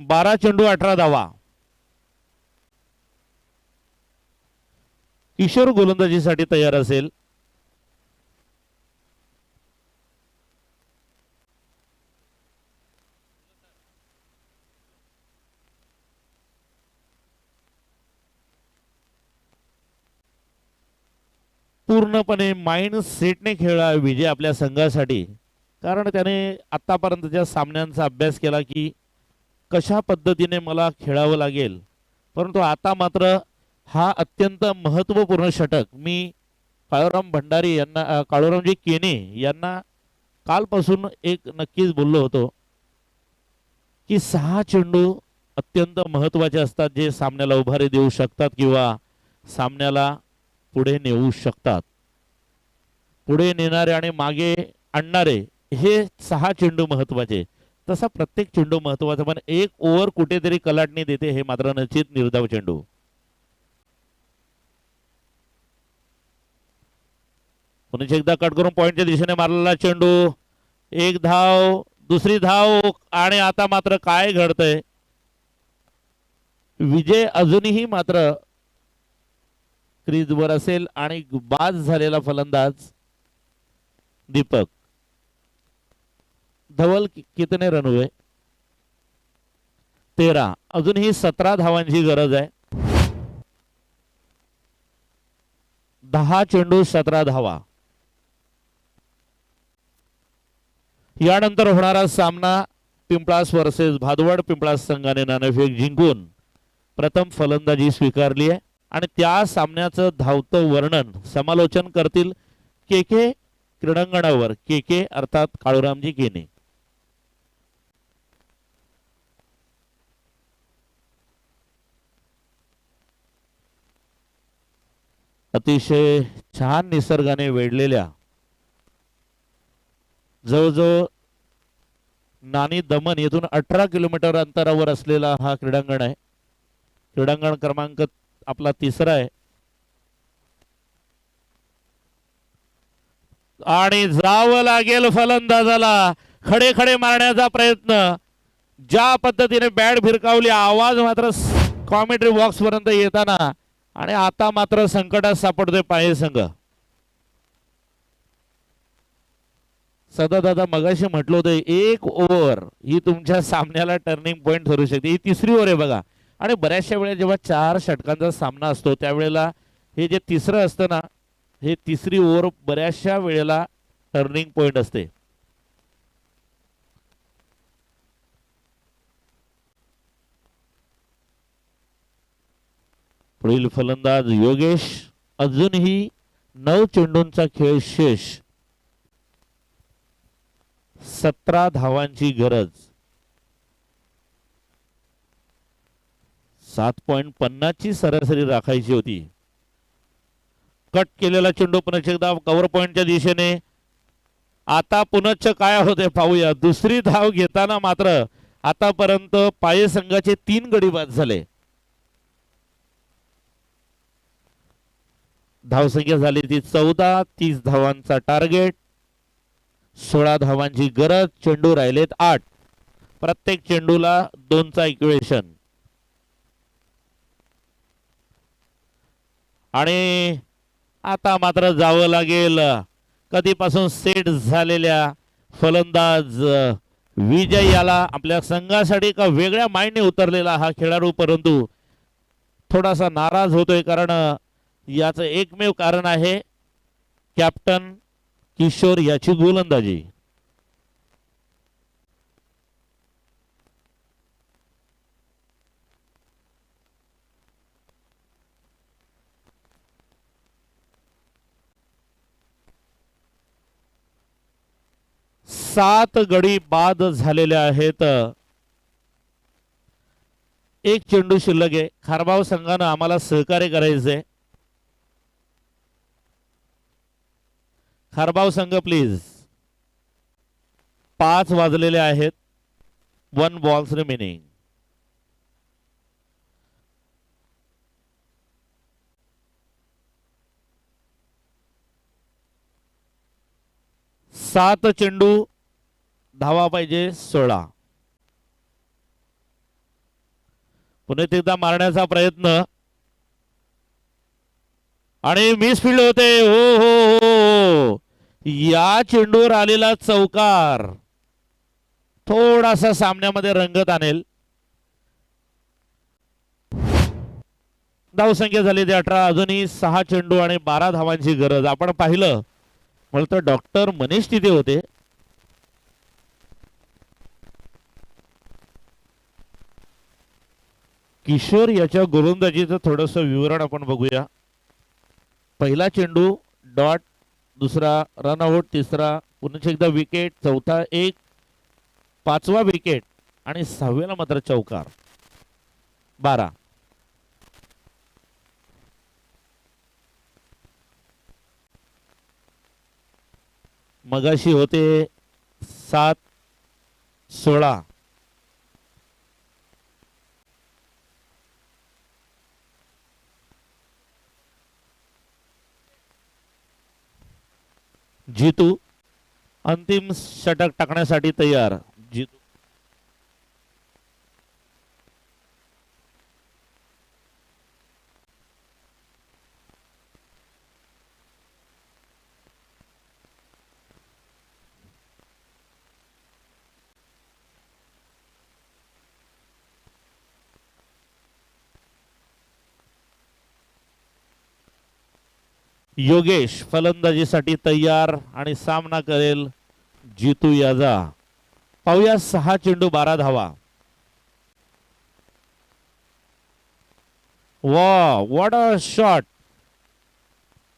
बारा चेंडू 18 धावा. किशोर गोलंदाजीसाठी तयार असेल. पूर्णपणे माइंड सेटने खेळला विजय आपल्या संघासाठी, कारण त्याने आतापर्यंतच्या सामन्यांचा अभ्यास केला की कशा पद्धतीने मला खेळावं लागेल. परंतु आता मात्र हा अत्यंत महत्त्वपूर्ण षटक मी काळूरामजी केने यांना कालपासून एक नक्कीच बोललो होतो की 6 चेंडू अत्यंत महत्त्वाचे असतात, जे सामन्याला उभारी देऊ शकतात किंवा सामन्याला पुढे नेऊ शकतात. पुढे नेणारे आणि मागे आणणारे हे 6 चेंडू महत्त्वाचे. तसा प्रत्येक चेंडू महत्त्वाचा, पण एक ओव्हर कुठेतरी कलाटणी देते हे मात्र निश्चित निर्धाव चेंडू. पुन्हा एकदा कट करून पॉइंटच्या दिशेने मारलेला चेंडू. एक धाव, दुसरी धाव, आणि आता मात्र काय घडतंय. विजय अजूनही मात्र क्रीजवर असेल आणि बाद झालेला फलंदाज दीपक. धवल कितने रन हुए. 13. अजूनही 17 धावांची गरज आहे. 10 चेंडू 17 धावा. यानंतर होणारा सामना पिंपळास वर्सेस भादवड. पिंपळास संघाने नाणेफेक जिंकून प्रथम फलंदाजी स्वीकारली आहे आणि त्या सामन्याचं धावतं वर्णन समालोचन करतील के क्रीडांगणावर. के अर्थात काळूरामजी केने. अतिशय छान निसर्गाने वेढलेल्या जवळजवळ नानी दमन येथून 18 किलोमीटर अंतरावर असलेला हा क्रीडांगण आहे. क्रीडांगण क्रमांक आपला 3रा आहे. आणि जावं लागेल फलंदाजाला. खडे खडे मारण्याचा प्रयत्न. ज्या पद्धतीने बॅट भिरकावली, आवाज मात्र कॉमेंट्री बॉक्स पर्यंत येताना, आणि आता मात्र संकटात सापडतोय पाये संघ. सदादादा मगाशी म्हटलं होतं एक ओव्हर ही तुमच्या सामन्याला टर्निंग पॉइंट ठरू शकते. ही 3री ओव्हर आहे बघा. आणि बऱ्याचशा वेळेला जेव्हा 4 षटकांचा सामना असतो त्यावेळेला हे जे 3रं असतं ना, हे 3री ओव्हर बऱ्याचशा वेळेला टर्निंग पॉइंट असते. पुढील फलंदाज योगेश. अजूनही 9 चेंडूंचा खेळ शेष. 17 धावांची गरज. 7.50 ची सरासरी राखायची होती. कट केलेला चेंडू पुन्हा एकदा कव्हर पॉइंटच्या दिशेने. आता पुनश्च काय होते पाहूया. दुसरी धाव घेताना मात्र आतापर्यंत पाये संघाचे 3 गडी बाद झाले. धावसंख्या झाली ती 14. 30 धावांचा टार्गेट, 16 धावांची गरज. चेंडू राहिलेत 8. प्रत्येक चेंडूला 2चा इक्वेशन. आणि आता मात्र जावं लागेल कधीपासून सेट झालेल्या फलंदाज विजय याला. आपल्या संघासाठी एका वेगळ्या माइंडने उतरलेला हा खेळाडू, परंतु थोडासा नाराज होतोय कारण याचं एकमेव कारण आहे कॅप्टन किशोर याची गोलंदाजी. सात गडी बाद झालेले आहेत. एक चेंडू शिल्लक आहे. खारबाव संघानं आम्हाला सहकार्य करायचंय. खारबाव संघ प्लीज. 5 वाजलेले आहेत. 1 बॉल्स रिमेनिंग. सात चेंडू, धावा पाहिजे 16. पुन्हा एकदा मारण्याचा प्रयत्न आणि मिसफील्ड होते. हो हो हो, या चेंडूवर आलेला चौकार थोडासा सामन्यामध्ये रंगत आणेल. धावसंख्या झाली ते 18. अजूनही 6 चेंडू आणि 12 धावांची गरज. आपण पाहिलं मला तर डॉक्टर मनीष तिथे होते. किशोर याच्या गोलंदाजीचं थोडंसं विवरण आपण बघूया. पहिला चेंडू डॉट, दुसरा रनआउट, तिसरा पुन्हा एकदा विकेट, चौथा 1, 5वा विकेट आणि 6व्याला मात्र चौकार. 12. मगाशी होते 7, 16. जीतू अंतिम षटक टाकण्यासाठी तयार. जीतू योगेश फलंदाजीसाठी तयार आणि सामना करेल जीतू याचा. पाहूया 6 चेंडू 12 धावा. वा, व्हॉट अ शॉट.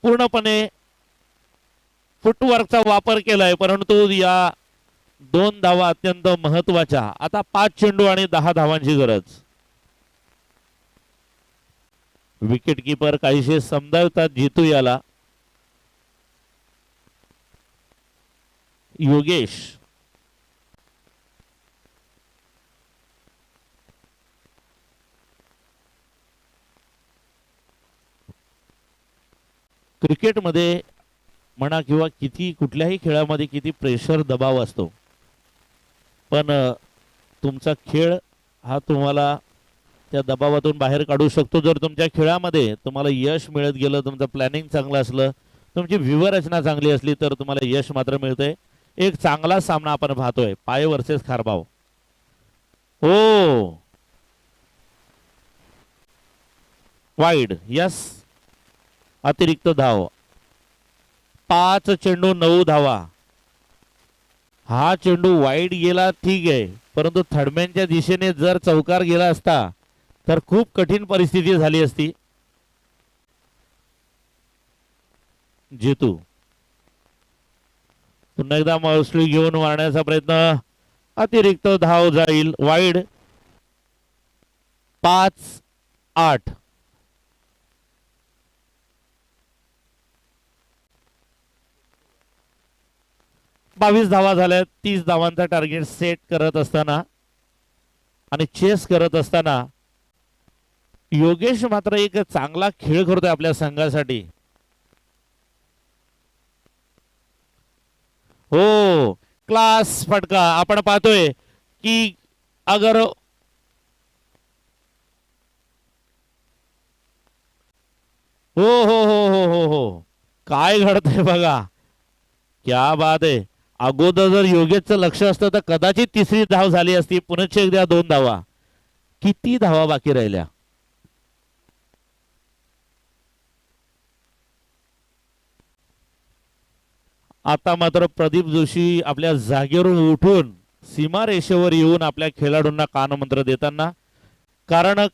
पूर्णपणे फुटवर्कचा वापर केलाय, परंतु या 2 धावा अत्यंत महत्वाच्या. आता 5 चेंडू आणि 10 धावांची गरज. विकेट कीपर काहीसे समजावतात जीतू याला. योगेश क्रिकेटमध्ये म्हणा किंवा किती कुठल्याही खेळामध्ये किती प्रेशर दबाव असतो, पण तुमचा खेळ हा तुम्हाला त्या दबावातून बाहेर काढू शकतो. जर तुमच्या खेळामध्ये तुम्हाला यश मिळत गेलं, तुमचं प्लॅनिंग चांगलं असलं, तुमची व्यूहरचना चांगली असली तर तुम्हाला यश मात्र मिळतंय. एक चांगला सामना आपण पाहतोय पाय वर्सेस खारबाव. हो, वाईड. यस, अतिरिक्त धाव. 5 चेंडू 9 धावा. हा चेंडू वाईड गेला ठीक आहे, परंतु थर्डमॅनच्या दिशेने जर चौकार गेला असता तर खूप कठीण परिस्थिती झाली असती. जेतू पुन्हा एकदा मौसली घेऊन मारण्याचा प्रयत्न. अतिरिक्त धाव जाईल. वाईड. 5-8. बावीस धावा झाल्या. 30 धावांचा टार्गेट सेट करत असताना आणि चेस करत असताना योगेश मात्र एक चांगला खेळ करतोय आपल्या संघासाठी. हो, क्लास फटका आपण पाहतोय की अगर हो हो हो हो हो हो काय घडतंय बघा. क्या बात आहे. अगोदर जर योगेशचं लक्ष असतं तर कदाचित तिसरी धाव झाली असती. पुनश्च एकदा 2 धावा. किती धावा बाकी राहिल्या. आता मात्र प्रदीप जोशी आपल्या जागेवरून उठून सीमारेषेवर येऊन आपल्या खेळाडूंना कानमंत्र देताना. कारण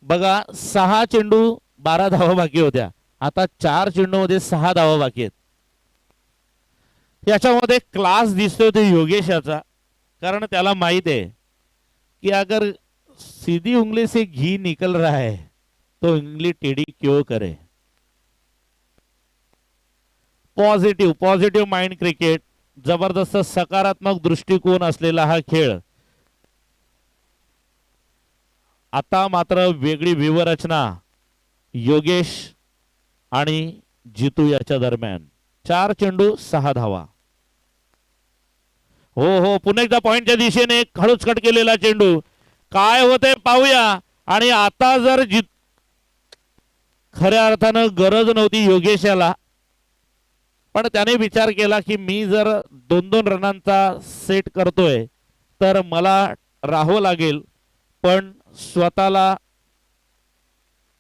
बघा 6 चेंडू 12 धावा बाकी होत्या. आता 4 चेंडूमध्ये 6 धावा बाकी आहेत. याच्यामध्ये क्लास दिसतोय तो योगेशाचा. कारण त्याला माहित आहे कि अगर सीधी उंगली से घी निकल रहा है तो उंगली टेढ़ी क्यों करे. Positive positive mind cricket. जबरदस्त सकारात्मक दृष्टिकोन असलेला हा खेळ. आता मात्र वेगळी व्यूहरचना योगेश आणि जितू याच्या दरम्यान. 4 चेंडू 6 धावा. हो हो पुन्हा एकदा पॉइंटच्या दिशेने हळूच कट केलेला चेंडू. काय होते पाहूया. आणि आता जर खऱ्या अर्थानं गरज नव्हती योगेशाला. पण त्याने विचार केला की मी जर 2-2 रनांचा सेट करतोय तर मला राहावं लागेल. पण स्वतःला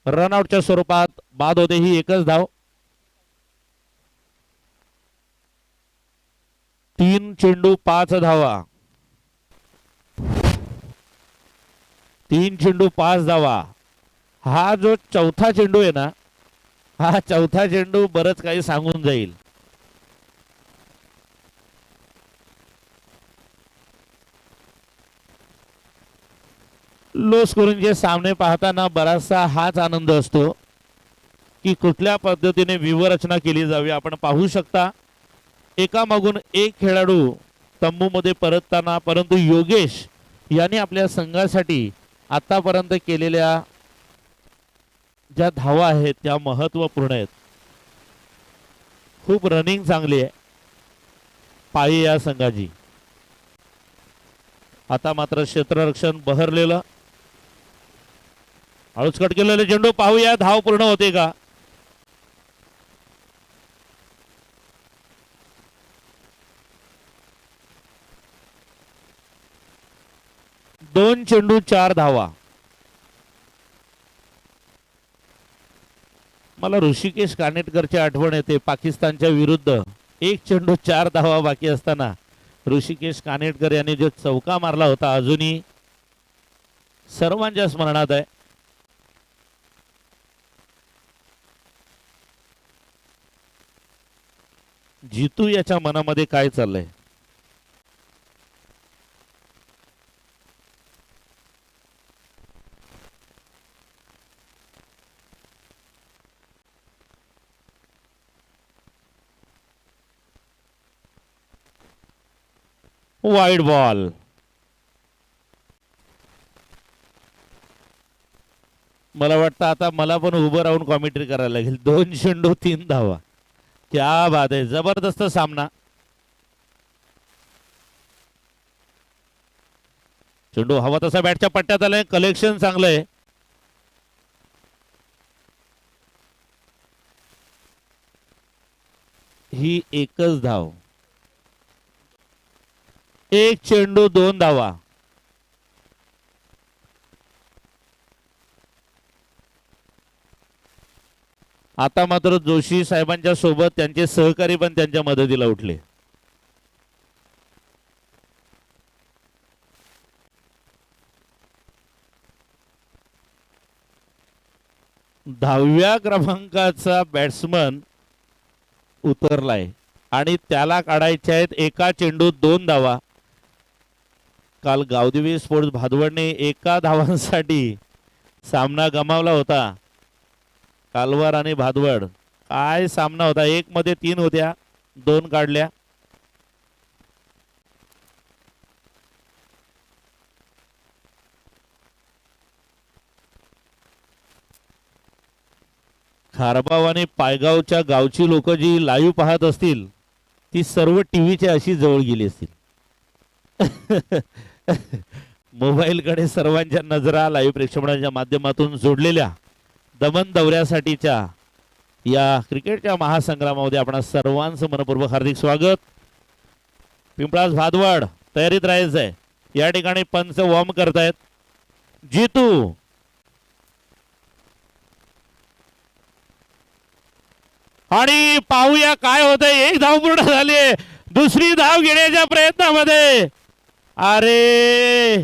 रनआउटच्या स्वरूपात बाद होते. ही एकच धाव. 3 चेंडू 5 धावा. 3 चेंडू 5 धावा. हा जो चौथा चेंडू आहे ना. हा चौथा चेंडू बरंच काही सांगून जाईल. लो स्कोरिंगचे सामने पाहताना बराचसा हाच आनंद असतो की कुठल्या पद्धतीने व्यूहरचना केली जावी. आपण पाहू शकता एकामागून एक खेळाडू तंबूमध्ये परतताना. परंतु योगेश यांनी आपल्या संघासाठी आतापर्यंत केलेल्या ज्या धावा आहेत त्या महत्वपूर्ण आहेत. खूप रनिंग चांगली आहे पाये या संघाची. आता मात्र क्षेत्ररक्षण बहरलेलं. हळूच कट केलेले चेंडू. पाहूया धाव पूर्ण होते का. दोन चेंडू 4 धावा. मला ऋषिकेश कानेटकरची आठवण येते. पाकिस्तानच्या विरुद्ध 1 चेंडू 4 धावा बाकी असताना ऋषिकेश कानेटकर यांनी जो चौका मारला होता अजूनही सर्वांच्या स्मरणात आहे. जितू याच्या मनामध्ये काय चाललंय. Wide ball. मला वाटतं आता मला पण उभं राहून कॉमेंट्री करायला लागेल. 2 चेंडू 3 धावा. क्या बात आहे. जबरदस्त सामना. चेंडू हवा तसा बॅटच्या पट्ट्यात आलाय. कलेक्शन चांगलं आहे. ही एकच धाव. 1 चेंडू 2 धावा. आता मात्र जोशी साहेबांच्या सोबत त्यांचे सहकारी पण त्यांच्या मदतीला उठले. दहाव्या क्रमांकाचा बॅट्समन उतरलाय आणि त्याला काढायचे आहेत एका चेंडू 2 धावा. काल गावदेवी स्पोर्ट्स भादवडने एका धावांसाठी सामना गमावला होता. कालवार आणि भादवड काय सामना होता. 1 मध्ये 3 होत्या, 2 काढल्या. खारबाव आणि पायगावच्या गावची लोक जी लाईव्ह पाहत असतील ती सर्व टीव्हीच्या अशी जवळ गेली असतील. मोबाईलकडे सर्वांच्या नजरा लाईव्ह प्रेक्षेपणाच्या माध्यमातून जोडलेल्या दमन दौऱ्यासाठीच्या या क्रिकेटच्या महासंग्रामामध्ये आपण सर्वांचं मनपूर्वक हार्दिक स्वागत. पिंपळास भादवड तयारीत राहायचं आहे. या ठिकाणी पंच वॉर्म करतायत. जितू आणि पाहूया काय होतंय. एक धाव पूर्ण झाली. दुसरी धाव घेण्याच्या प्रयत्नामध्ये अरे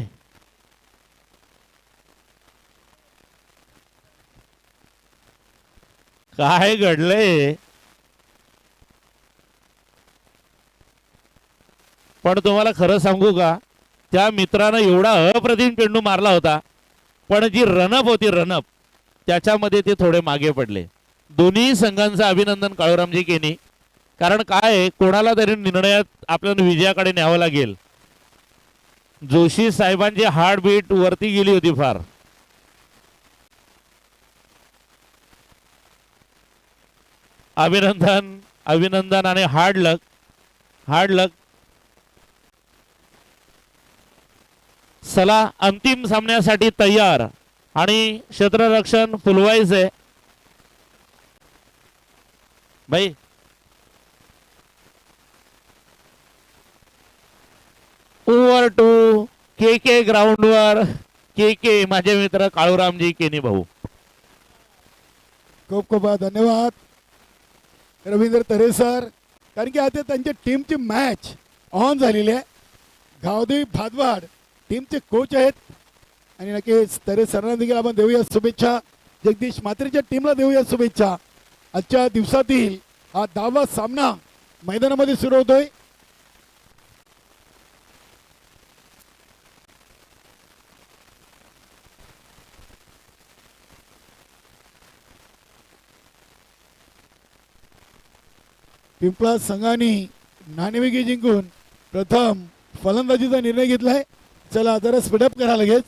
काय घडलंय. पण तुम्हाला खरं सांगू का, त्या मित्रानं एवढा अप्रतिम चेंडू मारला होता, पण जी रनअप होती रनअप त्याच्यामध्ये ते थोडे मागे पडले. दोन्ही संघांचं अभिनंदन काळूरामजी केनी. कारण काय कोणाला तरी निर्णयात आपल्याला विजयाकडे न्यावं लागेल. जोशी साहेबांची हार्टबीट वरती गेली होती फार. अभिनंदन अभिनंदन आणि हार्ड लक. हार्ड लक. चला अंतिम सामन्यासाठी तयार आणि क्षेत्ररक्षण फुलवायचंय भाई. ओव्हर टू के ग्राउंडवर के माझे मित्र काळूरामजी केनी भाऊ. खूप खूप धन्यवाद रवींद्र तरे सर. कारण की आता त्यांच्या टीमची मॅच ऑन झालेली आहे. गावदेवी भादवाड टीमचे कोच आहेत आणि नक्कीच तरे सरांना देखील आपण देऊया शुभेच्छा. जगदीश मात्रेच्या टीमला देऊया शुभेच्छा. आजच्या दिवसातील हा 10वा सामना मैदानामध्ये सुरू होतोय. पिंपळा संघाने नाणेफेकी जिंकून प्रथम फलंदाजीचा निर्णय घेतलाय. चला जरा स्पीडअप करा लगेच.